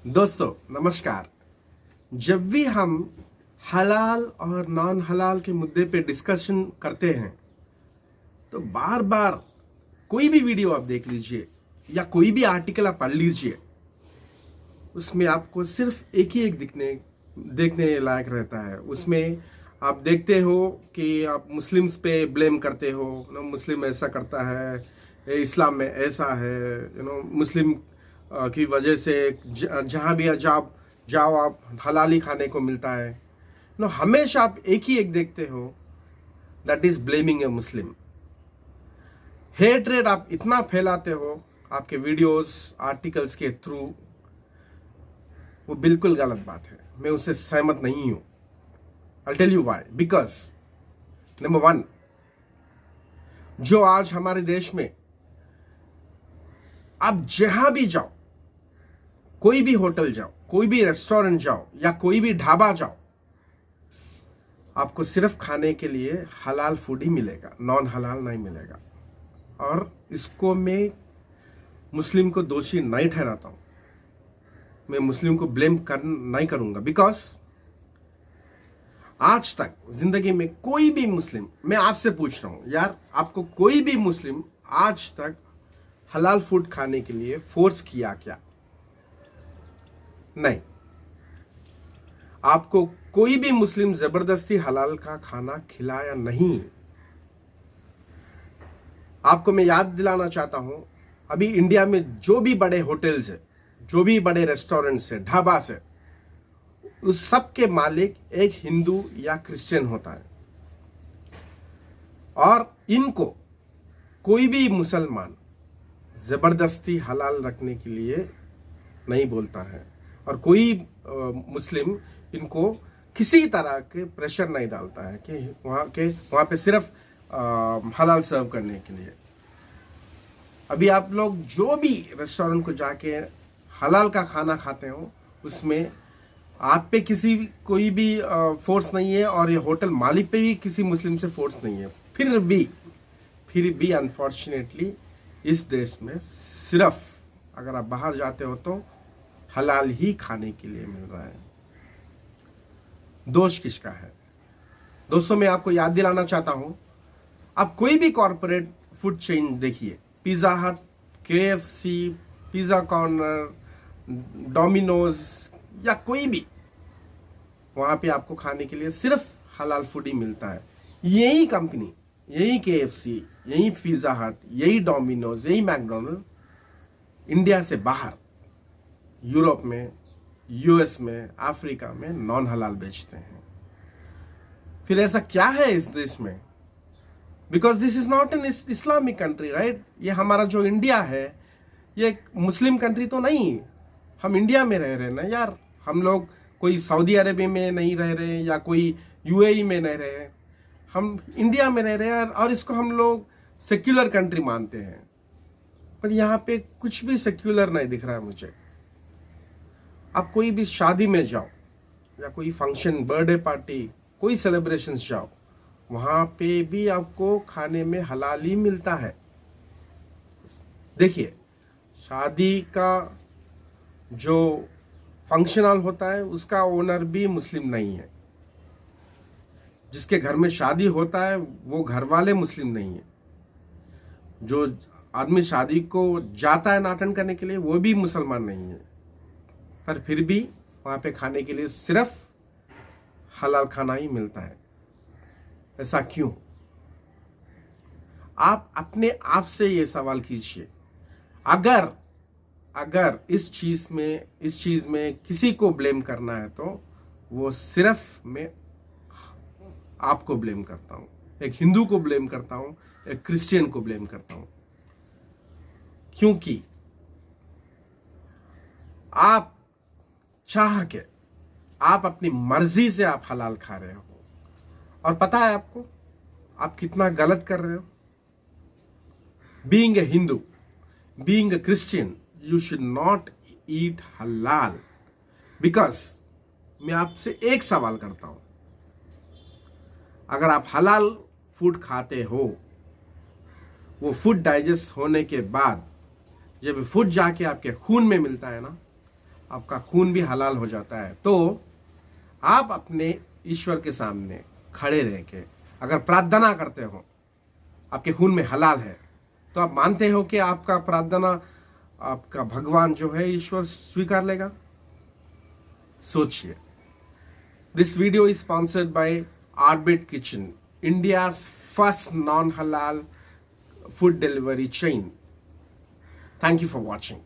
दोस्तों नमस्कार। जब भी हम हलाल और नॉन हलाल के मुद्दे पे डिस्कशन करते हैं तो बार बार कोई भी वीडियो आप देख लीजिए या कोई भी आर्टिकल आप पढ़ लीजिए, उसमें आपको सिर्फ एक ही एक देखने लायक रहता है। उसमें आप देखते हो कि आप मुस्लिम्स पे ब्लेम करते हो, मुस्लिम ऐसा करता है, इस्लाम में ऐसा है, मुस्लिम की वजह से जहाँ भी जाओ आप हलाली खाने को मिलता है। हमेशा आप एक ही एक देखते हो, that is blaming A Muslim. Hatred आप इतना फैलाते हो आपके वीडियोस आर्टिकल्स के थ्रू, वो बिल्कुल गलत बात है। मैं उससे सहमत नहीं हूं। I'll tell you why. Because number 1, जो आज हमारे देश में आप जहां भी जाओ, कोई भी होटल जाओ, कोई भी रेस्टोरेंट जाओ या कोई भी ढाबा जाओ, आपको सिर्फ खाने के लिए हलाल फूड ही मिलेगा, नॉन हलाल नहीं मिलेगा। और इसको मैं मुस्लिम को दोषी नहीं ठहराता हूं, मैं मुस्लिम को ब्लेम नहीं करूंगा। बिकॉज आज तक जिंदगी में कोई भी मुस्लिम, मैं आपसे पूछ रहा हूं यार, आपको कोई भी मुस्लिम आज तक हलाल फूड खाने के लिए फोर्स किया क्या? नहीं। आपको कोई भी मुस्लिम जबरदस्ती हलाल का खाना खिलाया नहीं। आपको मैं याद दिलाना चाहता हूं, अभी इंडिया में जो भी बड़े होटल्स है, जो भी बड़े रेस्टोरेंट्स है, ढाबा से, उस सब के मालिक एक हिंदू या क्रिश्चियन होता है। और इनको कोई भी मुसलमान जबरदस्ती हलाल रखने के लिए नहीं बोलता है, और कोई मुस्लिम इनको किसी तरह के प्रेशर नहीं डालता है कि वहां पे सिर्फ हलाल सर्व करने के लिए। अभी आप लोग जो भी रेस्टोरेंट को जाके हलाल का खाना खाते हो, उसमें आप पे कोई भी फोर्स नहीं है, और ये होटल मालिक पे भी किसी मुस्लिम से फोर्स नहीं है। फिर भी अनफॉर्चुनेटली इस देश में सिर्फ अगर आप बाहर जाते हो तो हलाल ही खाने के लिए मिल रहा है। दोष किसका है? दोस्तों मैं आपको याद दिलाना चाहता हूं, आप कोई भी कॉर्पोरेट फूड चेन देखिए, पिज्जा हट, KFC, पिज्जा कॉर्नर, डोमिनोज या कोई भी, वहां पे आपको खाने के लिए सिर्फ हलाल फूड ही मिलता है। यही कंपनी, यही KFC, यही पिज्जा हट, यही डोमिनोज, यही मैकडोनल्ड इंडिया से बाहर यूरोप में, US में, अफ्रीका में नॉन हलाल बेचते हैं। फिर ऐसा क्या है इस देश में? Because this is not an Islamic country, right? ये हमारा जो इंडिया है, ये एक मुस्लिम कंट्री तो नहीं। हम इंडिया में रह रहे हैं ना यार, हम लोग कोई सऊदी अरेबिया में नहीं रह रहे या कोई UAE में नहीं रहे हैं, हम इंडिया में रह रहे हैं, और इसको हम लोग सेक्युलर कंट्री मानते हैं। पर यहाँ पे कुछ भी सेक्युलर नहीं दिख रहा है मुझे। आप कोई भी शादी में जाओ या कोई फंक्शन, बर्थडे पार्टी, कोई सेलिब्रेशन जाओ, वहां पे भी आपको खाने में हलाल ही मिलता है। देखिए, शादी का जो फंक्शन हॉल होता है उसका ओनर भी मुस्लिम नहीं है। जिसके घर में शादी होता है वो घर वाले मुस्लिम नहीं है। जो आदमी शादी को जाता है अटेंड करने के लिए, वो भी मुसलमान नहीं है। पर फिर भी वहां पे खाने के लिए सिर्फ हलाल खाना ही मिलता है। ऐसा क्यों? आप अपने आप से ये सवाल कीजिए। अगर इस चीज में किसी को ब्लेम करना है तो वो सिर्फ मैं आपको ब्लेम करता हूं, एक हिंदू को ब्लेम करता हूं, एक क्रिश्चियन को ब्लेम करता हूं। क्योंकि आप चाह के, आप अपनी मर्जी से आप हलाल खा रहे हो, और पता है आपको आप कितना गलत कर रहे हो। Being a Hindu, being a Christian, you should not eat halal। Because मैं आपसे एक सवाल करता हूं, अगर आप हलाल फूड खाते हो, वो फूड डाइजेस्ट होने के बाद जब फूड जाके आपके खून में मिलता है ना, आपका खून भी हलाल हो जाता है। तो आप अपने ईश्वर के सामने खड़े रह के अगर प्रार्थना करते हो, आपके खून में हलाल है, तो आप मानते हो कि आपका प्रार्थना आपका भगवान जो है ईश्वर स्वीकार लेगा? सोचिए। This video is sponsored by orbit kitchen, India's first non हलाल food delivery chain. Thank you for watching.